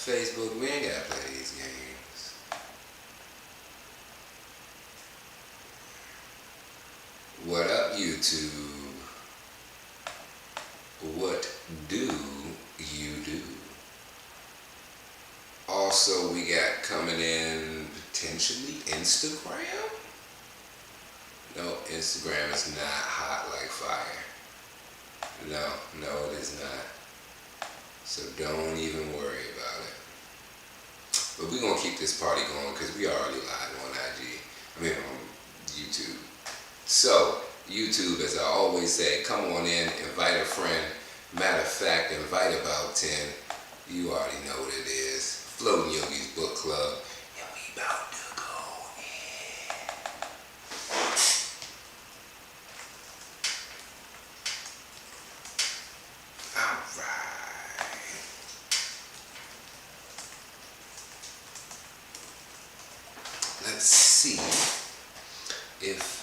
Facebook, we ain't gotta play these games. What up, YouTube? What do you do? Also, we got coming in potentially Instagram. No, Instagram is not hot like fire. No, it is not. So don't even worry about it. But we're gonna keep this party going because we already live on IG. On YouTube. So, YouTube, as I always say, come on in, invite a friend. Matter of fact, invite about 10. You already know what it is. Floating Yogi's Book Club. And we about to go in. Alright. Let's see if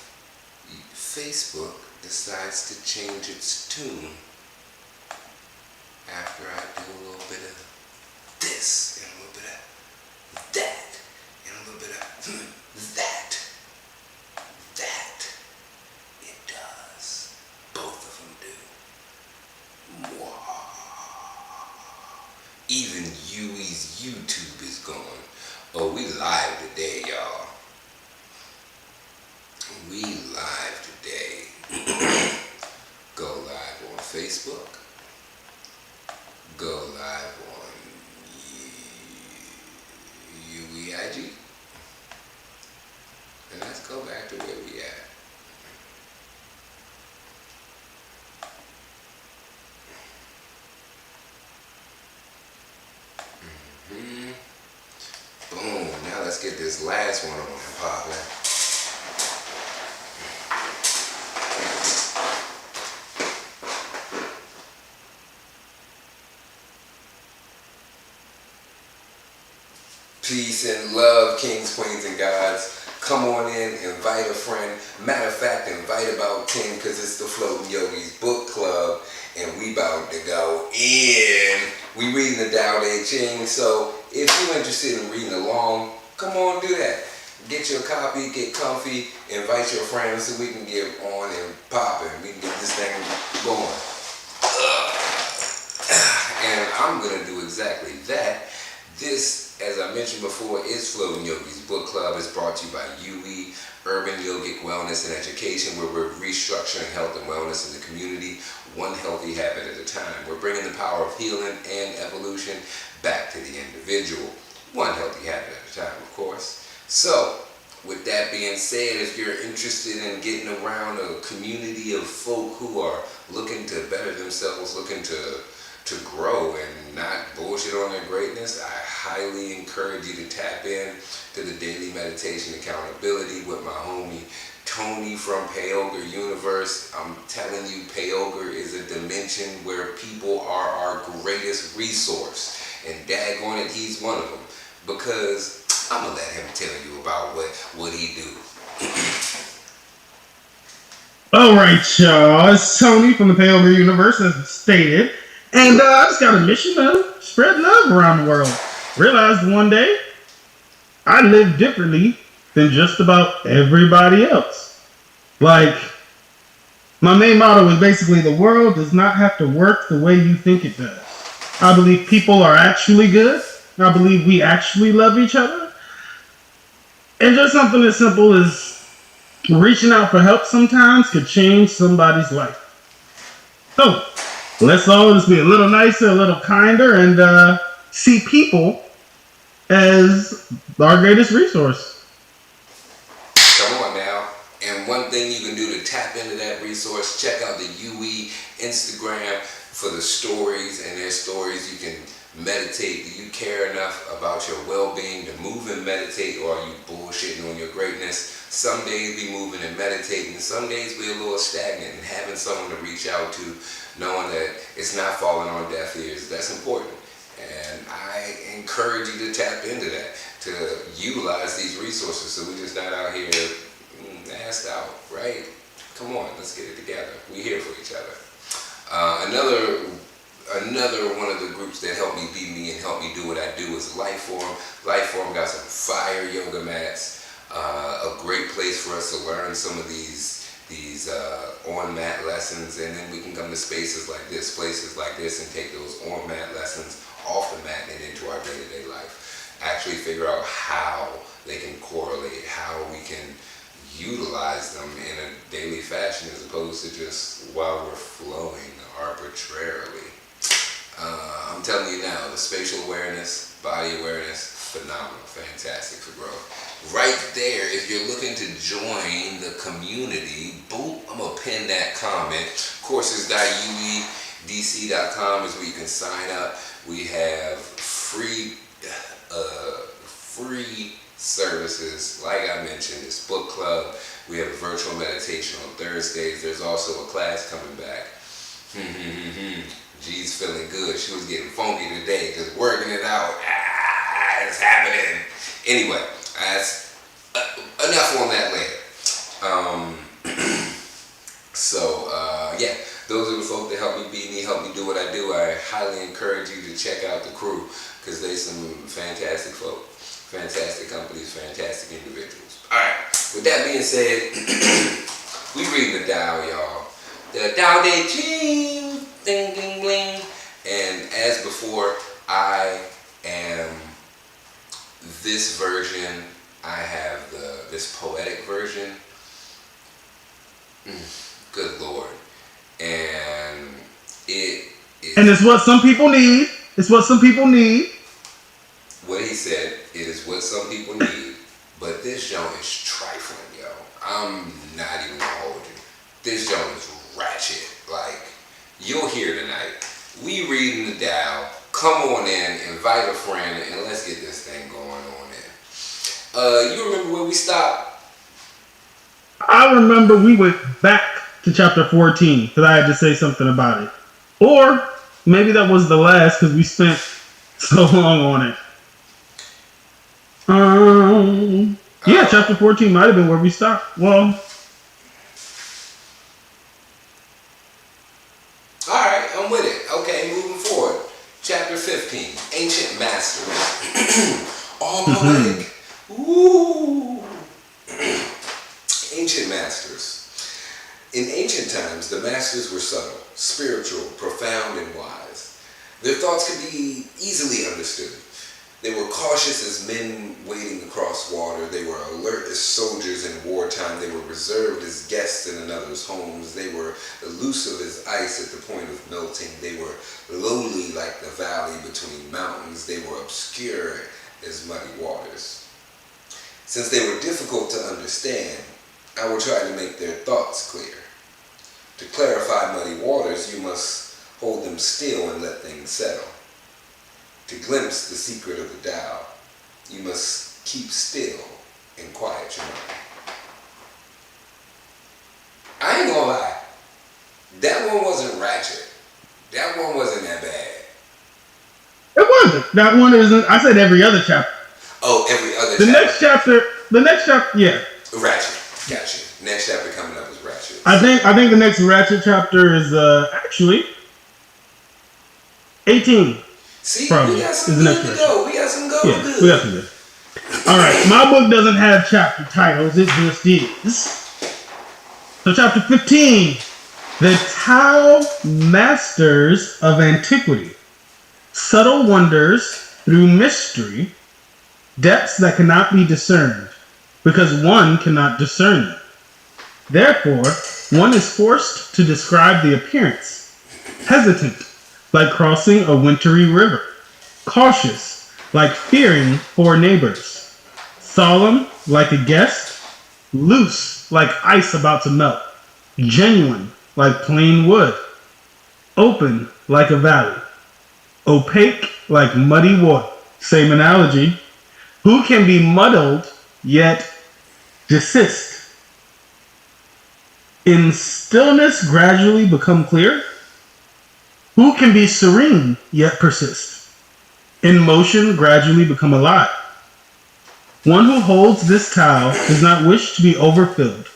Facebook decides to change its tune after I do a little bit of this and a little bit of that and a little bit of that. It does. Both of them do. Wow. Even Yui's YouTube is going. Oh, we live today, y'all. We live today. Go live on Facebook. Go live on UEIG. And let's go back to where we at. Boom. Now let's get this last one on and popping. Peace and love, kings, queens, and gods. Come on in, invite a friend. Matter of fact, invite about 10 because it's the Floating Yogi's Book Club and we about to go in. We reading the Tao Te Ching, so if you're interested in reading along, come on, do that. Get your copy, get comfy, invite your friends so we can get on and popping. We can get this thing going. And I'm going to do exactly that. This, as I mentioned before, is Floating Yogi's Book Club. It's brought to you by UE, Urban Yogic Wellness and Education, where we're restructuring health and wellness in the community, one healthy habit at a time. We're bringing the power of healing and evolution back to the individual, one healthy habit at a time, of course. So, with that being said, if you're interested in getting around a community of folk who are looking to better themselves, looking to grow and not bullshit on their greatness, I highly encourage you to tap in to the daily meditation accountability with my homie Tony from Payoga Universe. I'm telling you, Payoga is a dimension where people are our greatest resource. And daggone it, he's one of them. Because I'm going to let him tell you about what he do. Alright, y'all. It's Tony from the Payoga Universe, as stated. And I just got a mission to spread love around the world. Realized one day I live differently than just about everybody else. Like, my main motto is basically the world does not have to work the way you think it does. I believe people are actually good. I believe we actually love each other. And just something as simple as reaching out for help sometimes could change somebody's life. So, let's all just be a little nicer, a little kinder, and see people as our greatest resource. Come on now. And one thing you can do to tap into that resource, check out the UE Instagram for the stories and their stories. You can meditate. Do you care enough about your well-being to move and meditate, or are you bullshitting on your greatness? Some days we moving and meditating, some days we're a little stagnant, and having someone to reach out to, knowing that it's not falling on deaf ears, that's important. And I encourage you to tap into that, to utilize these resources so we're just not out here assed out, right? Come on, let's get it together. We're here for each other. Another one of the groups that helped me be me and help me do what I do is Lifeform. Lifeform got some fire yoga mats. A great place for us to learn some of these on mat lessons, and then we can come to spaces like this, and take those on mat lessons off the mat and into our day-to-day life. Actually figure out how they can correlate, how we can utilize them in a daily fashion as opposed to just while we're flowing arbitrarily. I'm telling you now, the spatial awareness, body awareness, phenomenal, fantastic for growth. Right there, if you're looking to join the community, boom, I'm going to pin that comment. Courses.uedc.com is where you can sign up. We have free services. Like I mentioned, it's book club. We have a virtual meditation on Thursdays. There's also a class coming back. G's feeling good. She was getting funky today, just working it out. It's happening. Anyway, that's enough on that later. Yeah, those are the folk that help me be me, help me do what I do. I highly encourage you to check out the crew because they some fantastic folk, fantastic companies, fantastic individuals. All right, with that being said, we reading the Tao, y'all. The Tao Te Ching, ding, ding, bling. And as before, I am this version. I have this poetic version. Good Lord. And it is. And it's what some people need. It's what some people need. What he said, it is what some people need. But this joint is trifling, yo. I'm not even gonna hold you. This joint is ratchet. Like, you'll hear tonight. We reading the Tao. Come on in, invite a friend, and let's get this thing going on in. You remember where we stopped? I remember we went back to chapter 14 because I had to say something about it. Or maybe that was the last because we spent so long on it. Yeah, chapter 14 might have been where we stopped. Well, alright, I'm with it. Okay, moving forward. Chapter 15, Ancient Masters. All poetic. Ooh. Ancient Masters. In ancient times, the masters were subtle, spiritual, profound, and wise. Their thoughts could be easily understood. They were cautious as men wading across water. They were alert as soldiers in wartime. They were reserved as guests in another's homes. They were elusive as ice at the point of melting. They were lowly like the valley between mountains. They were obscure as muddy waters. Since they were difficult to understand, I will try to make their thoughts clear. To clarify muddy waters, you must hold them still and let things settle. To glimpse the secret of the Tao, you must keep still and quiet your mind. I ain't gonna lie, that one wasn't ratchet. That one wasn't that bad. it wasn't. That one isn't. I said every other chapter. Oh, every other The next chapter, yeah. Ratchet. Gotcha. Next chapter coming up is ratchet. I think the next ratchet chapter is actually 18. See, probably we got some is the good next to go. We got some go Yeah, good. we got some good. All right, my book doesn't have chapter titles. It just is. So chapter 15, the Tao Masters of Antiquity. Subtle wonders through mystery, depths that cannot be discerned, because one cannot discern them. Therefore, one is forced to describe the appearance, hesitant, like crossing a wintry river, cautious, like fearing poor neighbors, solemn, like a guest, loose, like ice about to melt, genuine, like plain wood, open, like a valley, opaque, like muddy water. Same analogy. Who can be muddled, yet desist? In stillness gradually become clear? Who can be serene, yet persist? In motion gradually become alive? One who holds this Tao does not wish to be overfilled,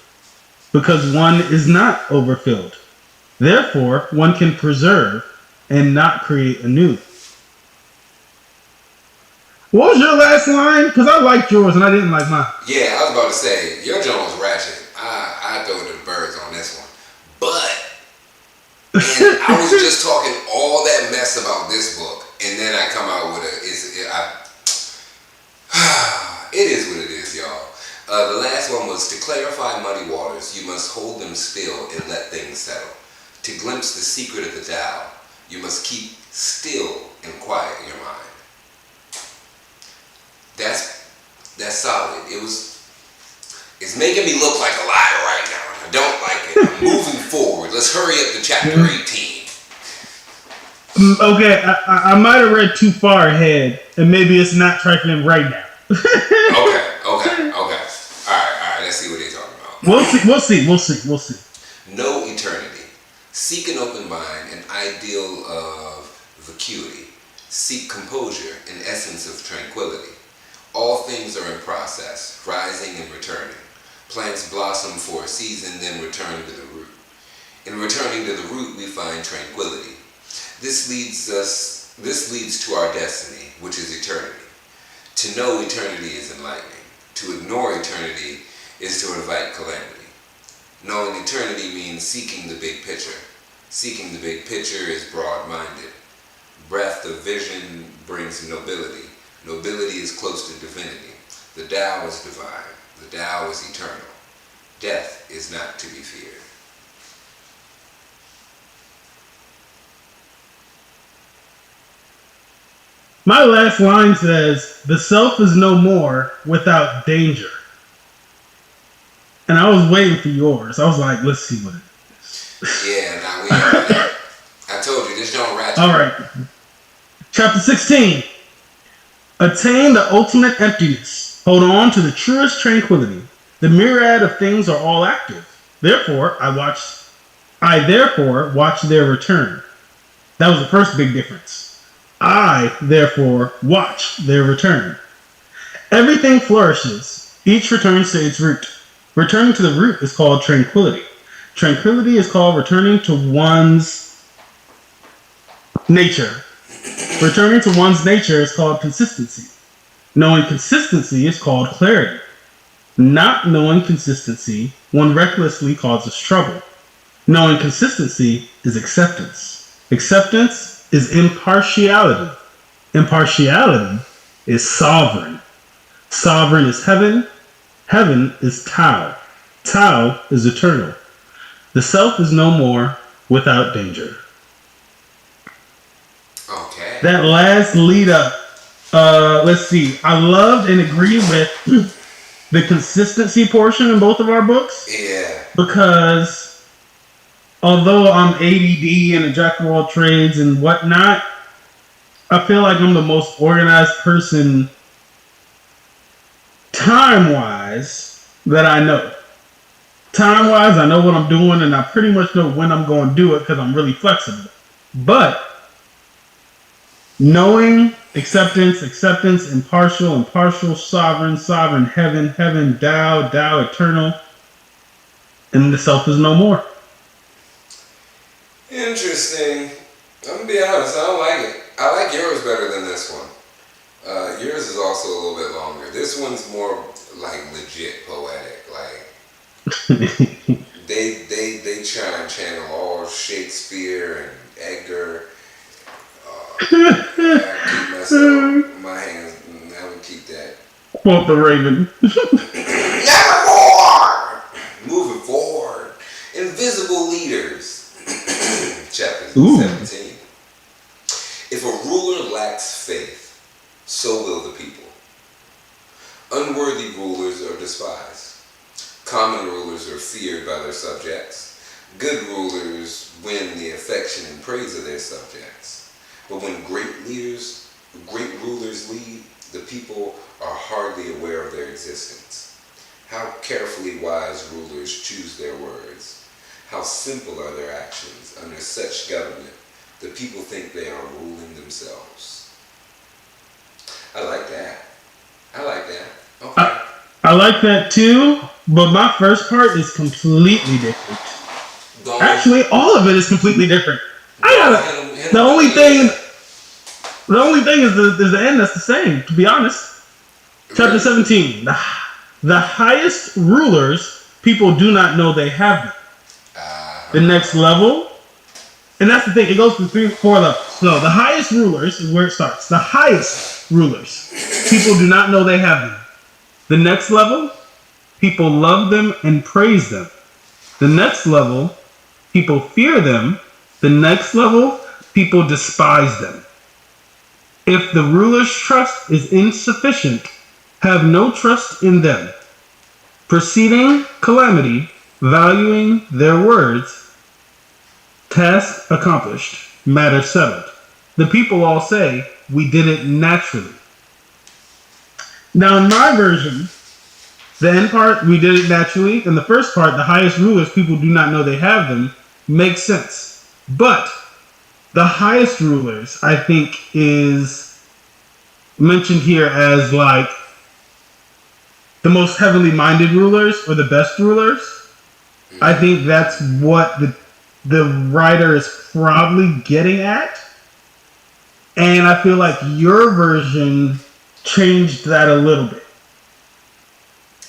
because one is not overfilled. Therefore, one can preserve and not create a new. What was your last line? Because I liked yours and I didn't like mine. Yeah, I was about to say, your joint was ratchet. I throw it to the birds on this one. But, and I was just talking all that mess about this book, and then I come out with it is what it is, y'all. The last one was, to clarify muddy waters, you must hold them still and let things settle. To glimpse the secret of the Tao, you must keep still and quiet your mind. That's solid. It's making me look like a liar right now, and I don't like it. I'm moving forward. Let's hurry up to chapter 18. Okay, I might have read too far ahead, and maybe it's not trifling right now. Okay. All right. Let's see what they're talking about. We'll see. No eternity. Seek an open mind, an ideal of vacuity. Seek composure, an essence of tranquility. All things are in process, rising and returning. Plants blossom for a season, then return to the root. In returning to the root, we find tranquility. This leads to our destiny, which is eternity. To know eternity is enlightening. To ignore eternity is to invite calamity. Knowing eternity means seeking the big picture. Seeking the big picture is broad-minded. Breadth of vision brings nobility. Nobility is close to divinity. The Tao is divine. The Tao is eternal. Death is not to be feared. My last line says, the self is no more without danger. And I was waiting for yours. I was like, let's see what it is. Yeah, now we are there. I told you, this don't ratchet. All right. Chapter 16. Attain the ultimate emptiness. Hold on to the truest tranquility. The myriad of things are all active. Therefore, I therefore watch their return. That was the first big difference. I therefore watch their return. Everything flourishes. Each returns to its root. Returning to the root is called tranquility. Tranquility is called returning to one's nature. Returning to one's nature is called consistency. Knowing consistency is called clarity. Not knowing consistency, one recklessly causes trouble. Knowing consistency is acceptance. Acceptance is impartiality. Impartiality is sovereign. Sovereign is heaven. Heaven is Tao. Tao is eternal. The self is no more without danger. Okay. That last lead up, let's see. I loved and agreed with the consistency portion in both of our books. Yeah. Because although I'm ADD and a jack of all trades and whatnot, I feel like I'm the most organized person time-wise that I know. Time-wise, I know what I'm doing and I pretty much know when I'm going to do it because I'm really flexible. But knowing acceptance, impartial, sovereign, heaven, Tao, eternal, and the self is no more. Interesting. I'm gonna be honest, I don't like it. I like yours better than this one. Yours is also a little bit longer. This one's more like legit poetic. Like they try and channel all Shakespeare and Edgar. I keep myself, my hands, I would keep that. Quote the Raven. Nevermore! Moving forward. Invisible leaders. Chapter 17. If a ruler lacks faith, so will the people. Unworthy rulers are despised. Common rulers are feared by their subjects. Good rulers win the affection and praise of their subjects. But when great rulers lead, the people are hardly aware of their existence. How carefully wise rulers choose their words. How simple are their actions. Under such government, the people think they are ruling themselves. I like that. Okay. I like that too, but my first part is completely different. Actually, all of it is completely different. Hit The only thing, the only thing is the end that's the same. To be honest, chapter 17. The highest rulers, people do not know they have them. The next level, and that's the thing. It goes through 4 levels. So the highest rulers is where it starts. The highest rulers, people do not know they have them. The next level, people love them and praise them. The next level, people fear them. The next level, people despise them. If the ruler's trust is insufficient, have no trust in them. Preceding calamity, valuing their words, task accomplished, matter settled. The people all say, we did it naturally. Now in my version, the end part, we did it naturally, and the first part, the highest rulers, people do not know they have them, makes sense. But the highest rulers, I think, is mentioned here as like the most heavenly minded rulers or the best rulers. I think that's what the writer is probably getting at. And I feel like your version changed that a little bit.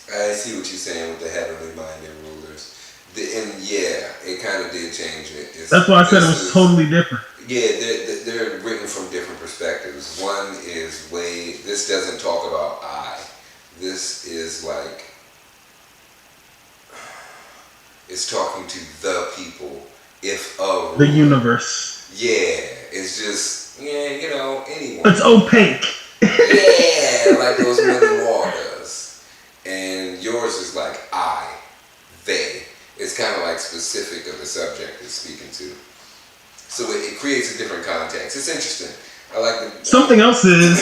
I see what you're saying with the heavenly minded rulers. And yeah, it kind of did change it. That's why I said it was totally different. Yeah, they're written from different perspectives. One is this doesn't talk about I. This is like, it's talking to the people, if a ruler. The universe. Yeah, it's just, anyone. It's opaque. Yeah, like those muddy waters. And yours is like I, they. It's kind of like specific of the subject it's speaking to. So it creates a different context. It's interesting. I like the something else is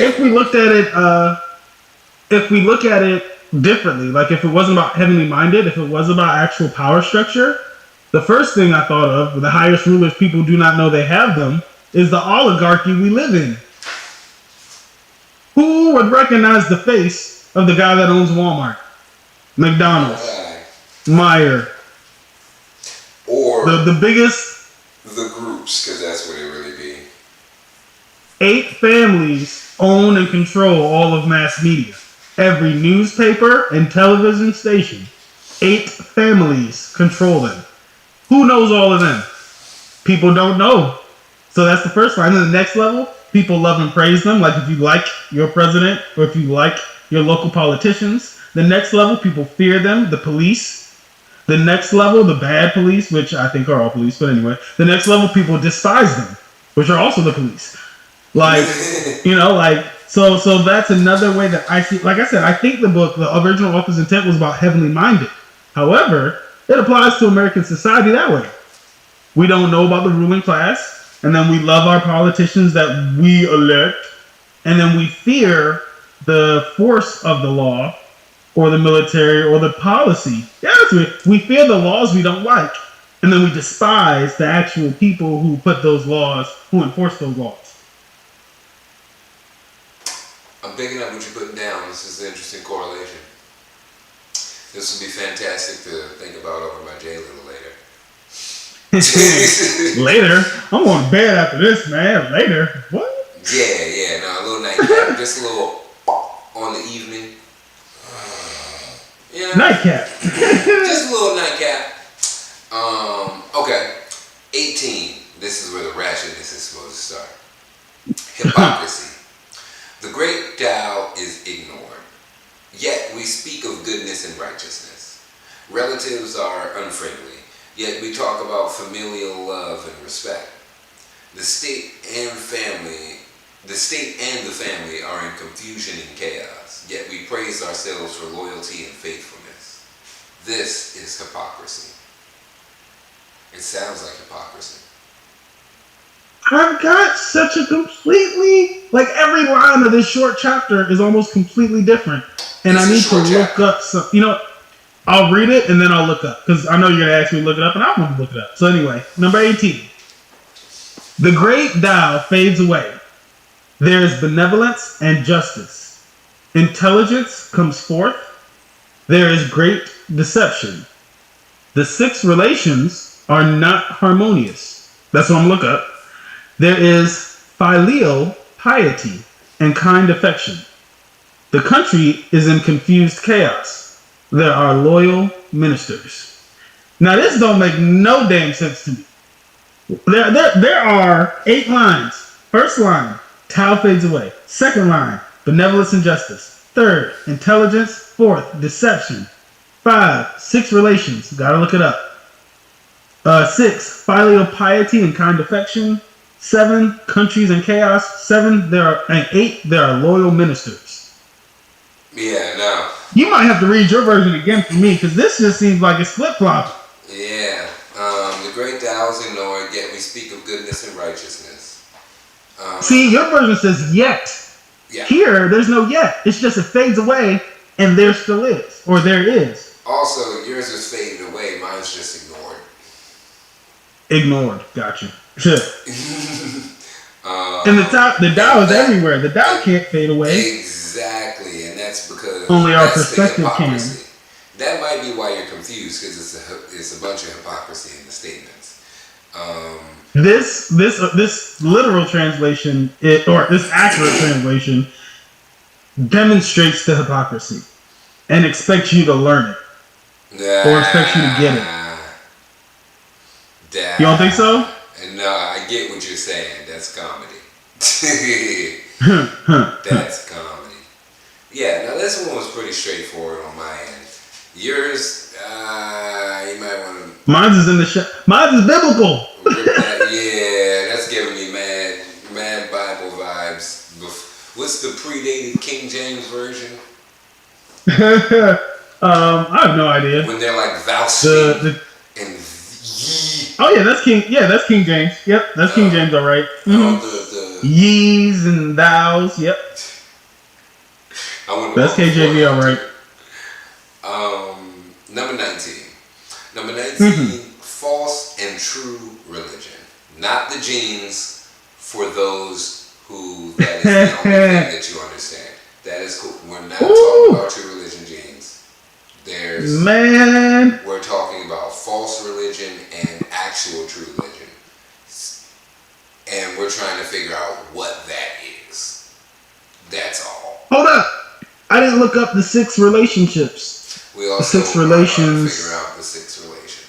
if we look at it differently, like if it wasn't about heavenly minded, if it was about actual power structure, the first thing I thought of, the highest rulers, people do not know they have them, is the oligarchy we live in. Who would recognize the face of the guy that owns Walmart, McDonald's, Meijer, or the biggest? The groups, because that's what it really be. 8 families own and control all of mass media. Every newspaper and television station. 8 families control them. Who knows all of them? People don't know. So that's the first line. And then the next level, people love and praise them. Like if you like your president or if you like your local politicians. The next level, people fear them. The police. The next level, the bad police, which I think are all police, but anyway. The next level, people despise them, which are also the police. Like, so that's another way that I see. Like I said, I think the book, the original author's intent was about heavenly minded. However, it applies to American society that way. We don't know about the ruling class, and then we love our politicians that we elect, and then we fear the force of the law, or the military, or the policy. Yeah, we fear the laws we don't like. And then we despise the actual people who put those laws, who enforce those laws. I'm picking up what you're putting down. This is an interesting correlation. This would be fantastic to think about over my J a little later. Later? I'm going to bed after this, man. Later? What? Yeah. No, a little nightcap. Just a little on the evening. Nightcap. Just a little nightcap. Okay. 18. This is where the ratchetness is supposed to start. Hypocrisy. The great Tao is ignored. Yet we speak of goodness and righteousness. Relatives are unfriendly. Yet we talk about familial love and respect. The state and the family are in confusion and chaos. Yet we praise ourselves for loyalty and faithfulness. This is hypocrisy. It sounds like hypocrisy. I've got such a completely, like every line of this short chapter is almost completely different. And I need to look up some, I'll read it and then I'll look up. Because I know you're going to ask me to look it up and I want to look it up. So anyway, number 18. The great Tao fades away. There is benevolence and justice. Intelligence comes forth. There is great deception. The 6 relations are not harmonious. That's what I'm looking up. There is filial piety and kind affection. The country is in confused chaos. There are loyal ministers. Now this don't make no damn sense to me. There are 8 lines. First line, Tao fades away. Second line, benevolence and justice. Third, intelligence. Fourth, deception. 5, 6 relations. Gotta look it up. 6, filial piety and kind affection. 7, countries and chaos. 7, there are, and 8, there are loyal ministers. Yeah, no. You might have to read your version again for me, because this just seems like it's flip-flopping. Yeah. The great Tao is ignored, yet we speak of goodness and righteousness. See, your version says yet. Yeah. Here, there's no yet. It's just it fades away, and there still is, or there is. Also, yours is fading away. Mine's just ignored. Ignored. Gotcha. And the Tao is everywhere. The Tao can't fade away. Exactly, and that's because only our that's perspective can. That might be why you're confused, because it's a bunch of hypocrisy in the statements. This literal translation, or this accurate translation, demonstrates the hypocrisy and expects you to learn it, or expects you to get it. You don't think so? No, I get what you're saying. That's comedy. That's comedy. Yeah, now this one was pretty straightforward on my end. Yours, you might want to... Mine's is in the Mine's is biblical. Yeah, that's giving me mad Bible vibes. What's the predated King James version? I have no idea. When they're like thou speak and ye. Oh yeah, that's King. Yeah, that's King James. Yep, that's King James. All right. The ye's and thous. Yep. That's KJV. All right. Number 19. Number 19. False and true religion, not the genes. For those who that is the only thing that you understand. That is cool. We're not talking about true religion genes. We're talking about false religion and actual true religion. And we're trying to figure out what that is. That's all. Hold up. I didn't look up the 6 relationships. We also the 6 relations. Figure out the 6 relations.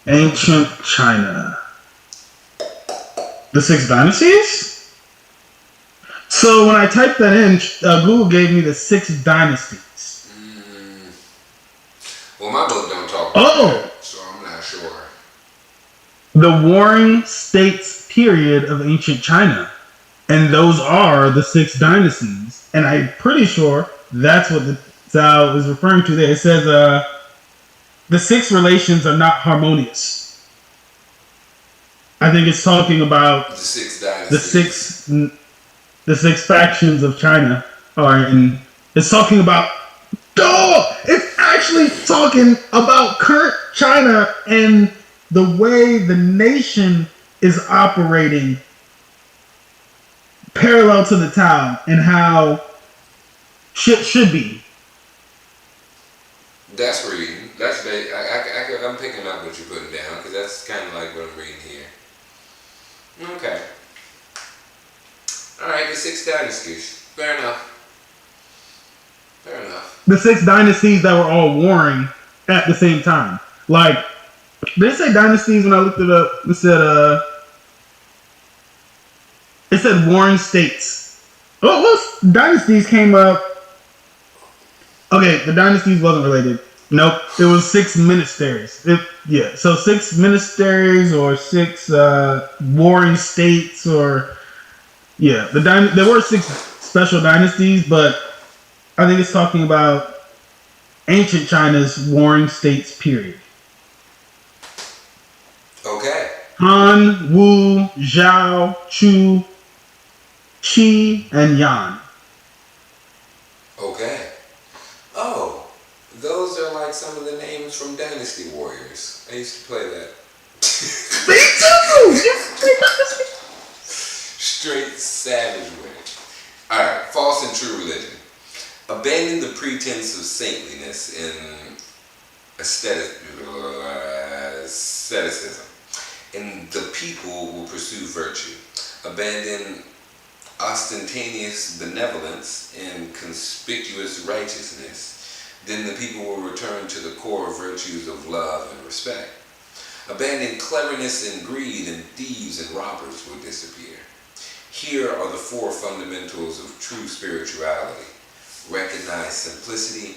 Ancient China. The 6 dynasties? So when I typed that in, Google gave me the 6 dynasties. Well, my book don't talk about that, so I'm not sure. The Warring States period of ancient China. And those are the 6 dynasties. And I'm pretty sure that's what the Tao is referring to there. It says the 6 relations are not harmonious. I think it's talking about the 6 dynasties. The 6 factions of China and it's talking about it's actually talking about current China and the way the nation is operating parallel to the Tao and how shit should be. That's reading. I'm picking up what you're putting down, because that's kind of like what I'm reading here. Okay. Alright, the 6 dynasties. Fair enough. The 6 dynasties that were all warring at the same time. Like, did it say dynasties when I looked it up? It said warring states. Well, dynasties came up. Okay, the dynasties wasn't related. Nope, it was 6 ministries. So 6 ministries or 6 warring states there were 6 special dynasties, but I think it's talking about ancient China's warring states period. Okay. Han, Wu, Zhao, Chu, Qi, and Yan. Okay. Oh, those are like some of the names from Dynasty Warriors. I used to play that. Me too! Straight savage with it. Alright, false and true religion. Abandon the pretense of saintliness in aesthetic asceticism. And the people will pursue virtue. Abandon ostentatious benevolence and conspicuous righteousness. Then the people will return to the core virtues of love and respect. Abandon cleverness and greed, and thieves and robbers will disappear. Here are the four fundamentals of true spirituality. Recognize simplicity,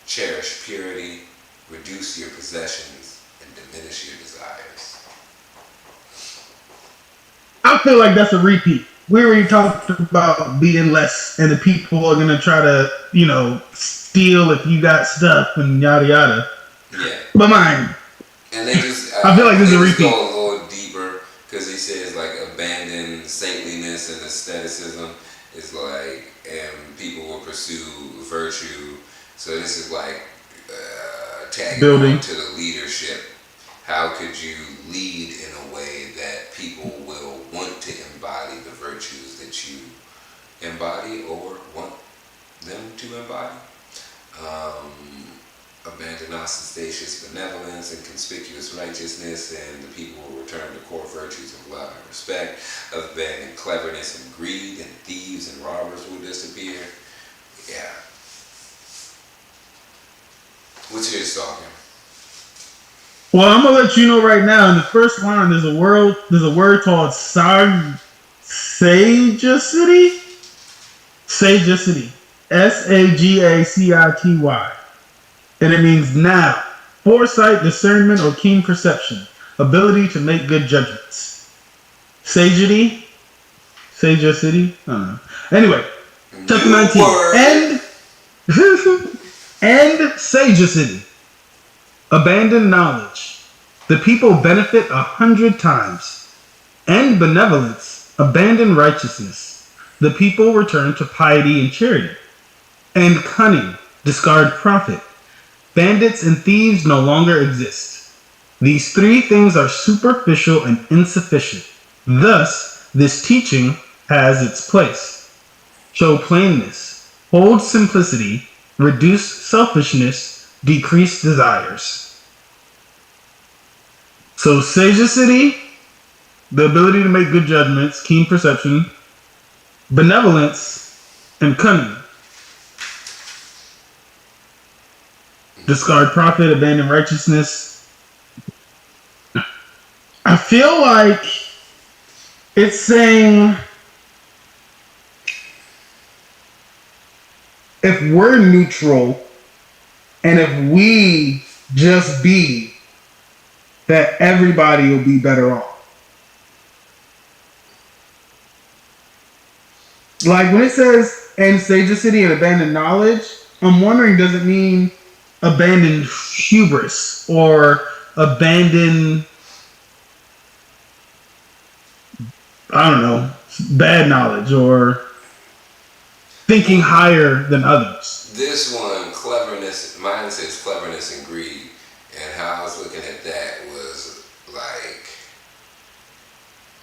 cherish purity, reduce your possessions, and diminish your desires. I feel like that's a repeat. We already talked about being less, and the people are gonna try to, steal if you got stuff and yada yada. Yeah. But mine. And they just, I feel like this is a they just repeat. go a little deeper because he says like abandon saintliness and asceticism is like, and people will pursue virtue. So this is like tagging Building on to the leadership. How could you lead in a way that people will want to embody the virtues that you embody or want them to embody? Abandon ostentatious benevolence and conspicuous righteousness, and the people will return to core virtues of love and respect. Abandon cleverness and greed, and thieves and robbers will disappear. Yeah. What's yours talking? Well, I'm gonna let you know right now. In the first line, there's a word called sagacity. Sagacity. Sagacity. And it means now. Foresight, discernment, or keen perception. Ability to make good judgments. Sagacity. Sagacity. I don't know. Anyway, chapter 19. And sagacity. Abandon knowledge. The people benefit 100 times. And benevolence. Abandon righteousness. The people return to piety and charity. And cunning. Discard profit. Bandits and thieves no longer exist. These three things are superficial and insufficient. Thus, this teaching has its place. Show plainness. Hold simplicity. Reduce selfishness. Decrease desires. So sagacity, the ability to make good judgments, keen perception, benevolence, and cunning. Discard profit, abandon righteousness. I feel like it's saying if we're neutral and if we just be, that everybody will be better off. Like when it says and sagacity and abandon knowledge, I'm wondering, does it mean abandon hubris or abandon, I don't know, bad knowledge or thinking higher than others? This one, cleverness, mine says cleverness and greed. And how I was looking at that was like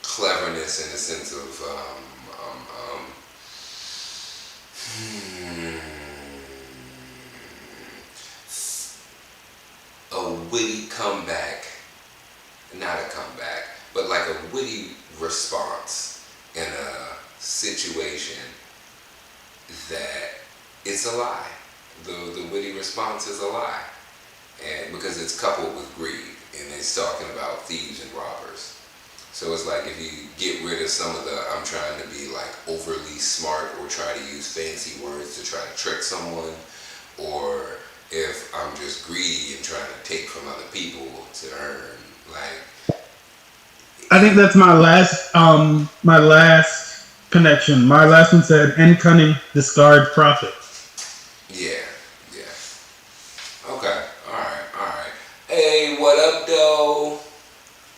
cleverness in the sense of a witty comeback, not a comeback, but like a witty response in a situation that it's a lie. The witty response is a lie. And because it's coupled with greed, and it's talking about thieves and robbers. So it's like if you get rid of some of the I'm trying to be like overly smart or try to use fancy words to try to trick someone, or if I'm just greedy and trying to take from other people to earn, like, I think that's my last connection. My last one said and cunning, discard profit. Yeah. Okay. Alright. Hey, what up, though?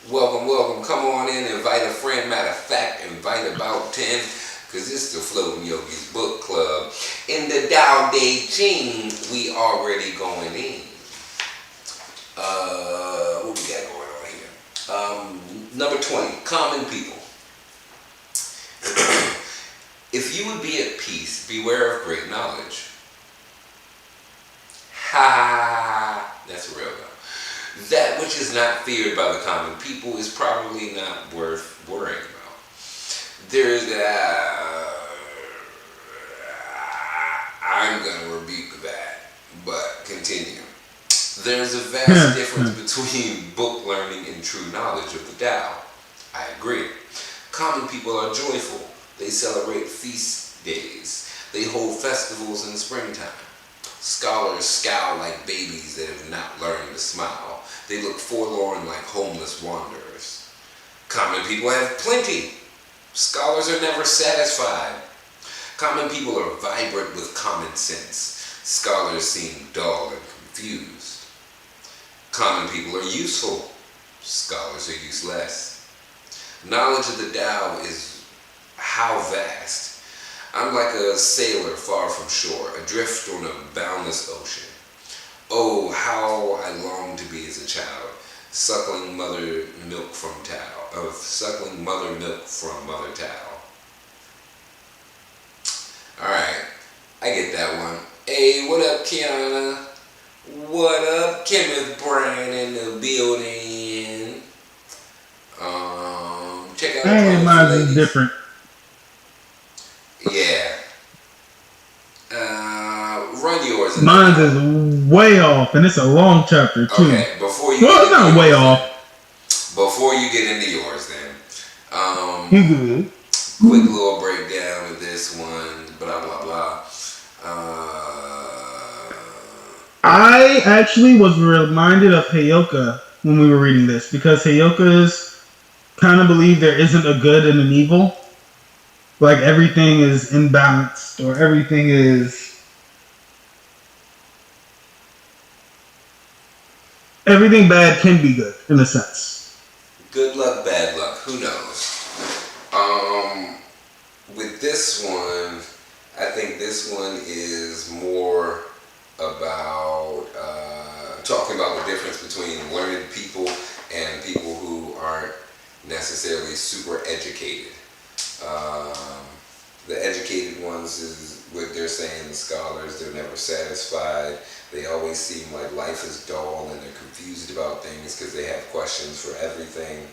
Welcome. Come on in, invite a friend. Matter of fact, invite about 10, because it's the Floating Yogis Book Club. In the Tao Te Ching, we already going in. What we got going on here? Number 20, common people. If you would be at peace, beware of great knowledge. Ha! That's real though. That which which is not feared by the common people, is probably not worth worrying about. There's I'm gonna rebuke that, but continue. There's a vast difference between book learning and true knowledge of the Tao. I agree. Common people are joyful. They celebrate feast days. They hold festivals in the springtime. Scholars scowl like babies that have not learned to smile. They look forlorn like homeless wanderers. Common people have plenty. Scholars are never satisfied. Common people are vibrant with common sense. Scholars seem dull and confused. Common people are useful. Scholars are useless. Knowledge of the Tao is how vast. I'm like a sailor far from shore, adrift on a boundless ocean. Oh, how I long to be as a child, suckling mother milk from suckling mother milk from Mother Tao. Alright, I get that one. Hey, what up, Kiana? What up, Kenneth Bryan in the building? Check out And the mine ladies. is different. Yeah. Run yours. Mine is way off, and it's a long chapter too. Okay, before you. Well, it's not way off. Before you get into yours, then. You good? Quick little breakdown of this one. Blah blah blah. I actually was reminded of Heyoka when we were reading this because Heyoka's kind of believe there isn't a good and an evil. Like everything is imbalanced or everything bad can be good in a sense. Good luck, bad luck. Who knows? With this one, I think this one is more about talking about the difference between learned people and people who aren't necessarily super educated. The educated ones is what they're saying, the scholars, they're never satisfied. They always seem like life is dull and they're confused about things because they have questions for everything.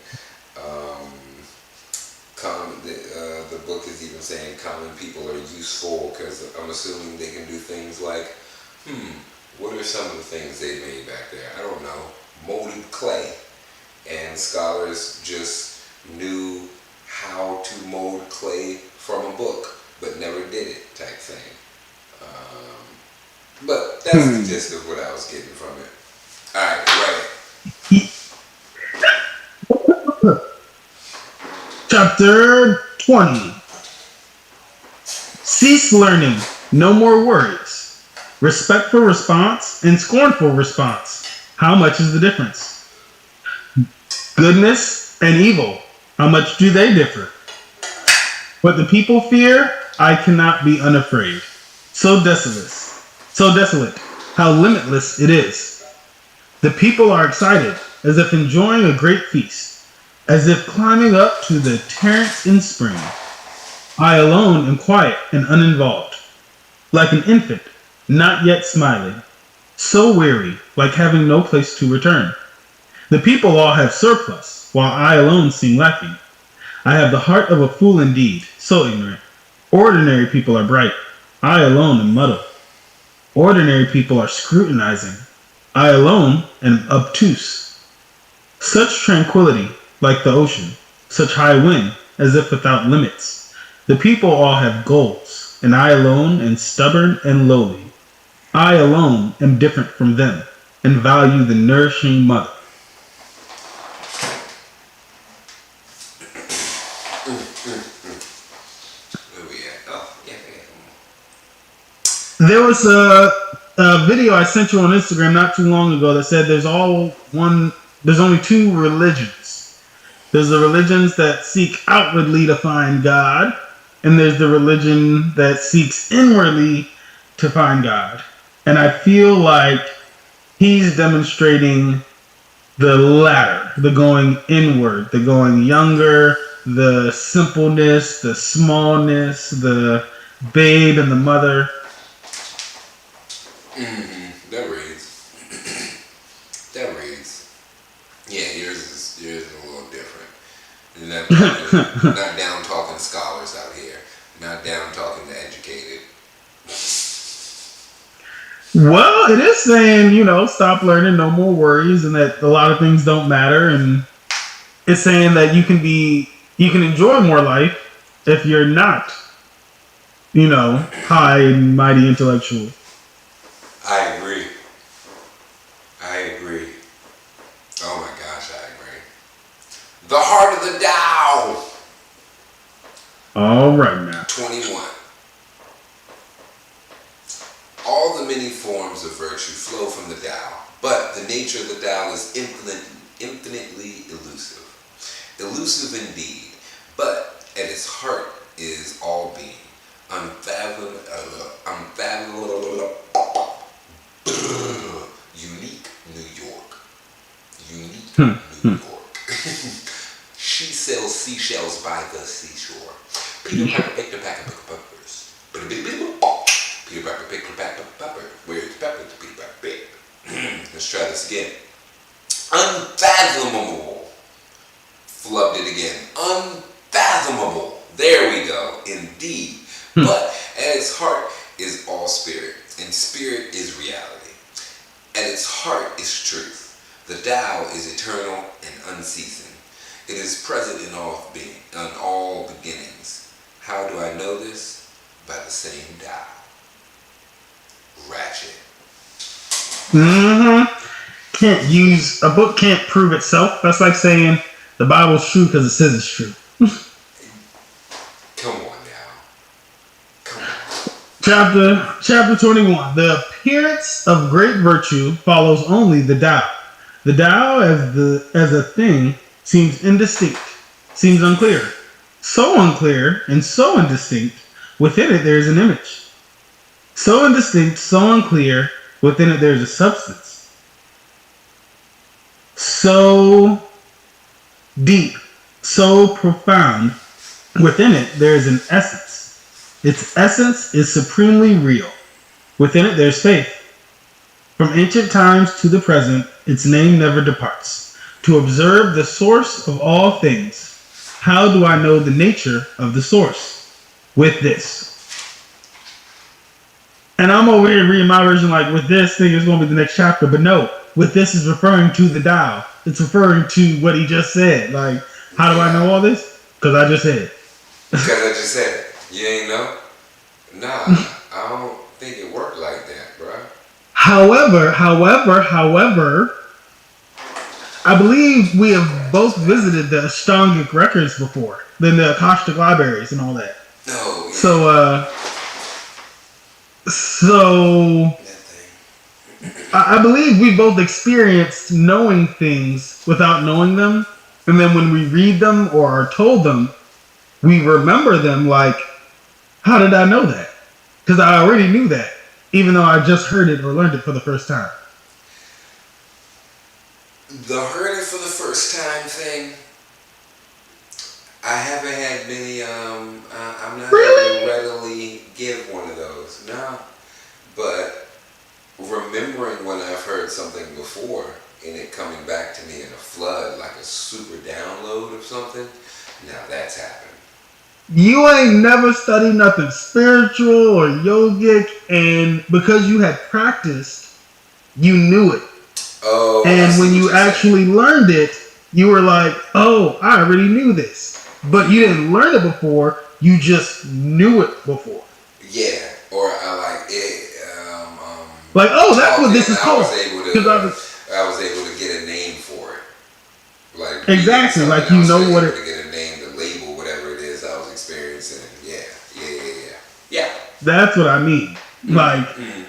The book is even saying common people are useful because I'm assuming they can do things like, what are some of the things they made back there? I don't know. Molded clay. And scholars just knew how to mold clay from a book, but never did it type thing. But that's the gist of what I was getting from it. Alright, right. Chapter 20. Cease learning, no more worries. Respectful response and scornful response. How much is the difference? Goodness and evil, how much do they differ? What the people fear, I cannot be unafraid. So desolate, how limitless it is. The people are excited, as if enjoying a great feast, as if climbing up to the terrace in spring. I alone am quiet and uninvolved, like an infant, not yet smiling, so weary, like having no place to return. The people all have surplus, while I alone seem lacking. I have the heart of a fool indeed, so ignorant. Ordinary people are bright, I alone am muddled. Ordinary people are scrutinizing, I alone am obtuse. Such tranquility, like the ocean, such high wind, as if without limits. The people all have goals, and I alone am stubborn and lowly. I alone am different from them, and value the nourishing mother. Where we at? Oh, yeah. There was a video I sent you on Instagram not too long ago that said there's only two religions. There's the religions that seek outwardly to find God, and there's the religion that seeks inwardly to find God. And I feel like he's demonstrating the latter, the going inward, the going younger, the simpleness, the smallness, the babe and the mother. That reads. yours is a little different. You're not down talking scholars out here. Not down talking to educated. Well, it is saying, stop learning, no more worries, and that a lot of things don't matter. And it's saying that you can enjoy more life if you're not, high and mighty intellectual. I agree. I agree. Oh my gosh, I agree. The heart of the Tao. All right now. 21. All the many forms of virtue flow from the Tao, but the nature of the Tao is infinitely elusive. Elusive indeed, but at its heart is all being. Unfathomable, unique New York. Unique New York. She sells seashells by the seashore. Peter Piper picked a pack of peppers. Peter Piper picked a pack of pepper. Where's pepper? Peter Piper picked. Let's try this again. Unfathomable. Flubbed it again. Unfathomable. There we go. Indeed. But at its heart is all spirit, and spirit is reality. At its heart is truth. The Tao is eternal and unceasing. It is present in all beginnings. How do I know this? By the same Tao. Ratchet. A book can't prove itself. That's like saying the Bible's true because it says it's true. Come on now. Come on. Chapter 21. The appearance of great virtue follows only the Tao. The Tao as a thing seems indistinct, seems unclear. So unclear and so indistinct, within it there is an image. So indistinct, so unclear, within it there is a substance. So deep, so profound, within it there is an essence. Its essence is supremely real. Within it there's faith. From ancient times to the present, its name never departs. To observe the source of all things, how do I know the nature of the source? With this. And I'm over here reading my version like, with this thing is going to be the next chapter. But no, with this is referring to the Tao. It's referring to what he just said. Like, how do I know all this? Because I just said it. Because I just said it. You ain't know? Nah, I don't think it worked like that, bro. However, I believe we have both visited the Ashtangic records before, then the Akashic libraries and all that. No. Yeah. So I believe we both experienced knowing things without knowing them, and then when we read them or are told them, we remember them like, how did I know that? Because I already knew that, even though I just heard it or learned it for the first time. The heard it for the first time thing, I haven't had many, I'm not Really? able to readily give one of those, no. But remembering when I've heard something before and it coming back to me in a flood, like a super download of something, now that's happened. You ain't never studied nothing spiritual or yogic, and because you had practiced, you knew it. Oh, and when you actually learned it, you were like, oh, I already knew this. But you didn't learn it before, you just knew it before. Yeah, or I like it. Like, oh, that's what this is called. I was able to get a name for it. Like exactly, like you know what it. To get a name, to label whatever it is I was experiencing. Yeah. That's what I mean. Like, and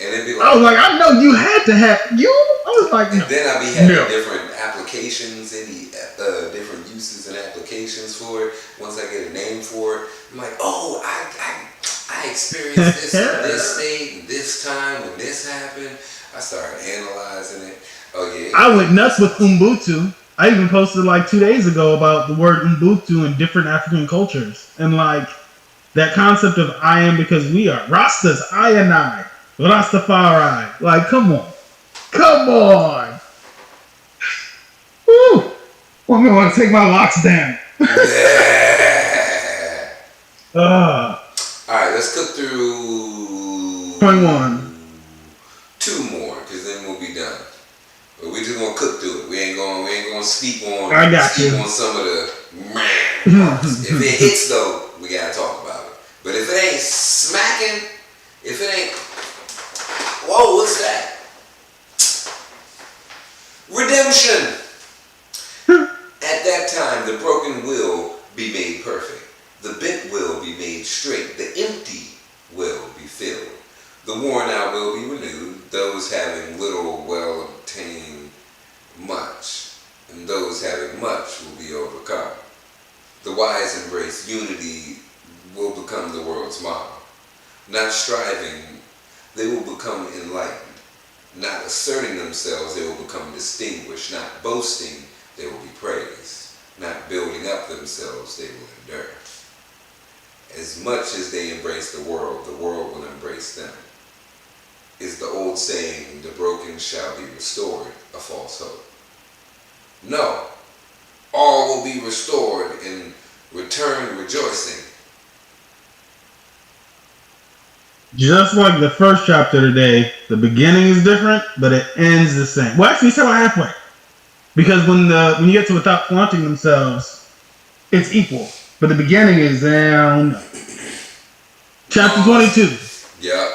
it'd be like, I was like, I know you had to have you. I was like, and no. then I'd be having different applications, different uses and applications for it. Once I get a name for it, I'm like, oh, I experienced this in this state and this time when this happened. I started analyzing it. Oh yeah. I went nuts with Ubuntu. I even posted like 2 days ago about the word Ubuntu in different African cultures. And like that concept of I am because we are. Rastas, I and I. Rastafari. Like, come on. Come on. Well, I'm gonna want to take my locks down. Yeah. Uh, Alright, let's cook through 21. two more, because then we'll be done. But we just gonna cook through it. We ain't gonna sleep I got sleep you. on some of the parts. If it hits though, we gotta talk about it. But if it ain't smacking, if it ain't, whoa, what's that? Redemption. At that time, the broken will be made perfect. The bent will be made straight. The empty will be filled. The worn out will be renewed. Those having little will obtain much, and those having much will be overcome. The wise embrace unity will become the world's model. Not striving, they will become enlightened. Not asserting themselves, they will become distinguished. Not boasting, they will be praised. Not building up themselves, they will endure. As much as they embrace the world will embrace them. Is the old saying, the broken shall be restored, a false hope? No, all will be restored in return rejoicing. Just like the first chapter today, the beginning is different, but it ends the same. Well, actually, it's about halfway. Because when you get to without flaunting themselves, it's equal. But the beginning is down. Chapter 22. Yep.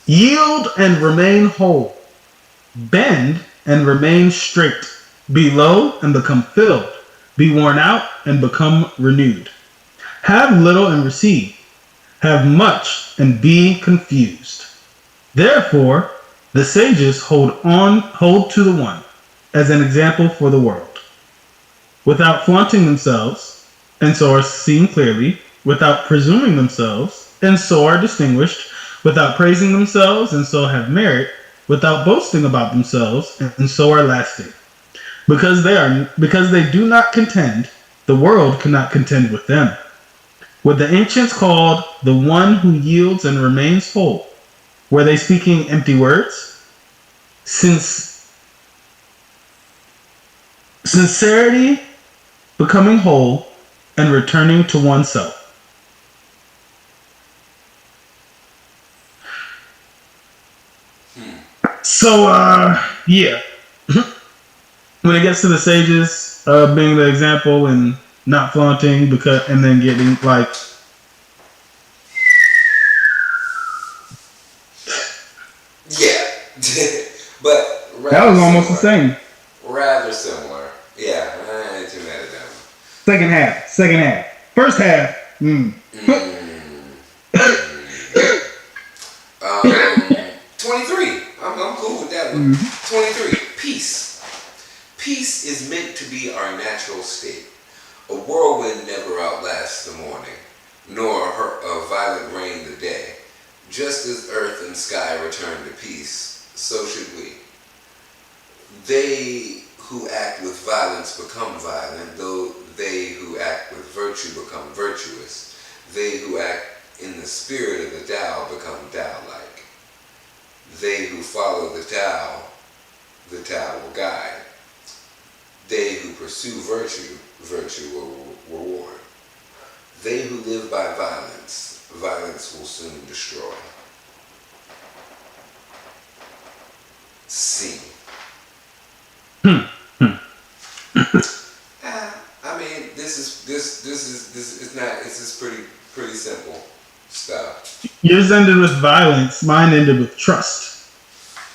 Yield and remain whole. Bend and remain straight. Be low and become filled. Be worn out and become renewed. Have little and receive. Have much and be confused. Therefore, the sages hold to the one as an example for the world. Without flaunting themselves, and so are seen clearly, without presuming themselves, and so are distinguished, without praising themselves, and so have merit, without boasting about themselves, and so are lasting. Because they do not contend, the world cannot contend with them. What the ancients called the one who yields and remains whole, were they speaking empty words? Sincerity, becoming whole, and returning to oneself. So, yeah. When it gets to the sages being the example and not flaunting, and then getting like, yeah. But that was almost the same. Rather similar. Yeah, I ain't too mad at that one. Second half. First half. 23. I'm cool with that one. 23. Peace. Peace is meant to be our natural state. A whirlwind never outlasts the morning, nor a violent rain the day. Just as earth and sky return to peace, so should we. They who act with violence become violent, though they who act with virtue become virtuous. They who act in the spirit of the Tao become Tao-like. They who follow the Tao will guide. They who pursue virtue will reward. They who live by violence will soon destroy. See. I mean, this is pretty simple stuff. Yours ended with violence, mine ended with trust.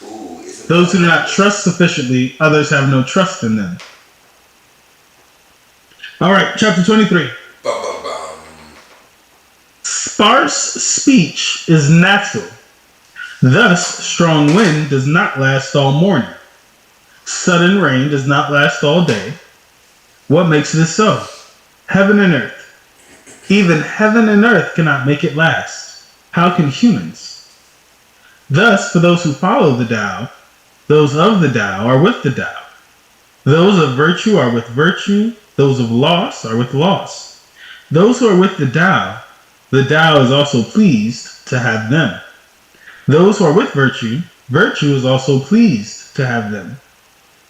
Ooh, those who do not trust sufficiently, others have no trust in them. Alright, chapter 23. Bum, bum, bum. Sparse speech is natural. Thus, strong wind does not last all morning. Sudden rain does not last all day. What makes this so? Heaven and earth. Even heaven and earth cannot make it last. How can humans? Thus, for those who follow the Tao, those of the Tao are with the Tao. Those of virtue are with virtue. Those of loss are with loss. Those who are with the Tao is also pleased to have them. Those who are with virtue, virtue is also pleased to have them.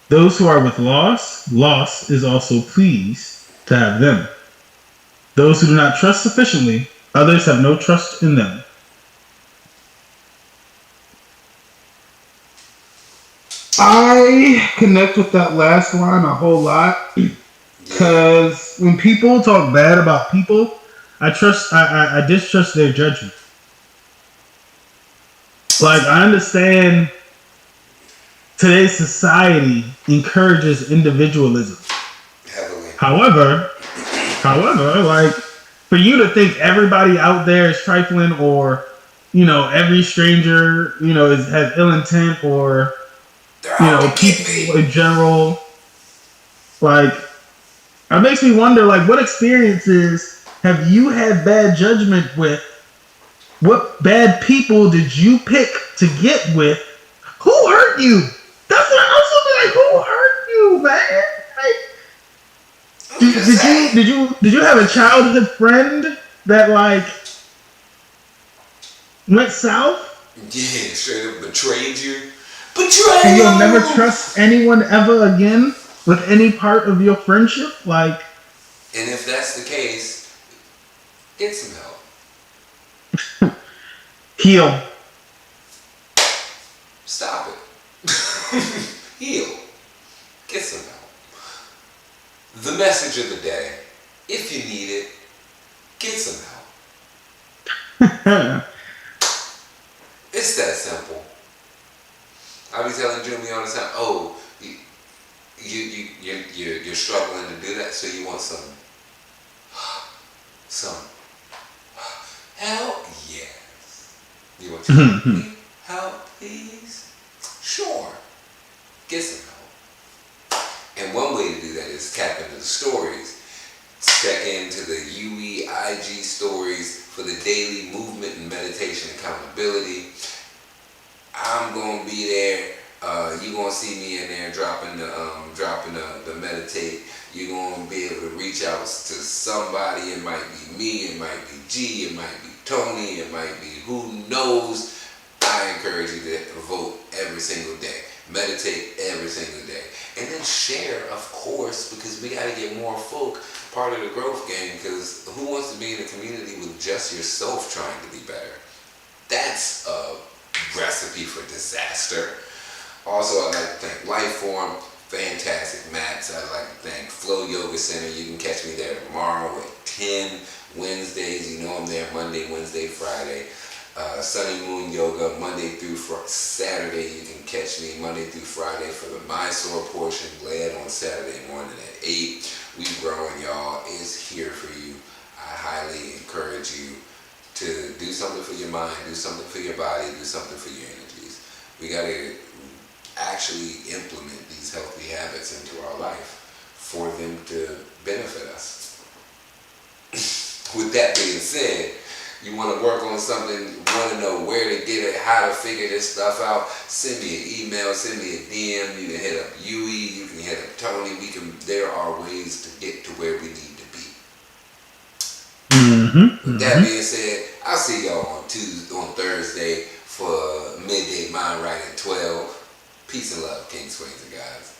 Those who are with loss is also pleased to have them. Those who do not trust sufficiently, others have no trust in them. I connect with that last line a whole lot Yeah, because when people talk bad about people, I distrust their judgment. Like I understand today's society encourages individualism. heavily. However, like for you to think everybody out there is trifling or every stranger has ill intent or They're out to get people me. in general, like it makes me wonder like what experiences have you had bad judgment with? What bad people did you pick to get with? Who hurt you? That's what I'm also be like. Who hurt you, man? Like, I'm just saying. did you have a childhood friend that like went south Yeah, straight up betrayed you. and you'll never Betrayal! trust anyone ever again with any part of your friendship? Like, And if that's the case, get some help. heal. Stop it. Heal. Get some help. The message of the day, if you need it, get some help. It's that simple. I be telling Jimmy all the time, oh, you're struggling to do that, so you want some help? Yes. You want your help, please? Sure. Get some help. And one way to do that is tap into the stories. Check into the UE IG stories for the daily movement and meditation accountability. I'm gonna be there. You're gonna see me in there dropping the meditate. You're gonna be able to reach out to somebody. It might be me, it might be G, it might be Tony, it might be who knows. I encourage you to vote every single day. Meditate every single day. And then share, of course, because we gotta get more folk part of the growth game, because who wants to be in a community with just yourself trying to be better? That's a recipe for disaster. Also, I'd like to thank Lifeform, fantastic mats. I'd like to thank Flow Yoga Center. You can catch me there tomorrow at 10 Wednesdays. You know I'm there Monday, Wednesday, Friday. Sunny Moon Yoga, Monday through Saturday. You can catch me Monday through Friday for the Mysore portion, led on Saturday morning at 8. We growing, y'all. It's here for you. I highly encourage you to do something for your mind, do something for your body, do something for your energies. We got to actually implement these healthy habits into our life for them to benefit us. With that being said, you want to work on something, want to know where to get it, how to figure this stuff out, send me an email, send me a DM. You can hit up Yui, you can hit up Tony. There are ways to get to where we need to be. With that being said, I'll see y'all on Thursday for Midday Mind Right at 12. Peace and love, Kings, Queens, and guys.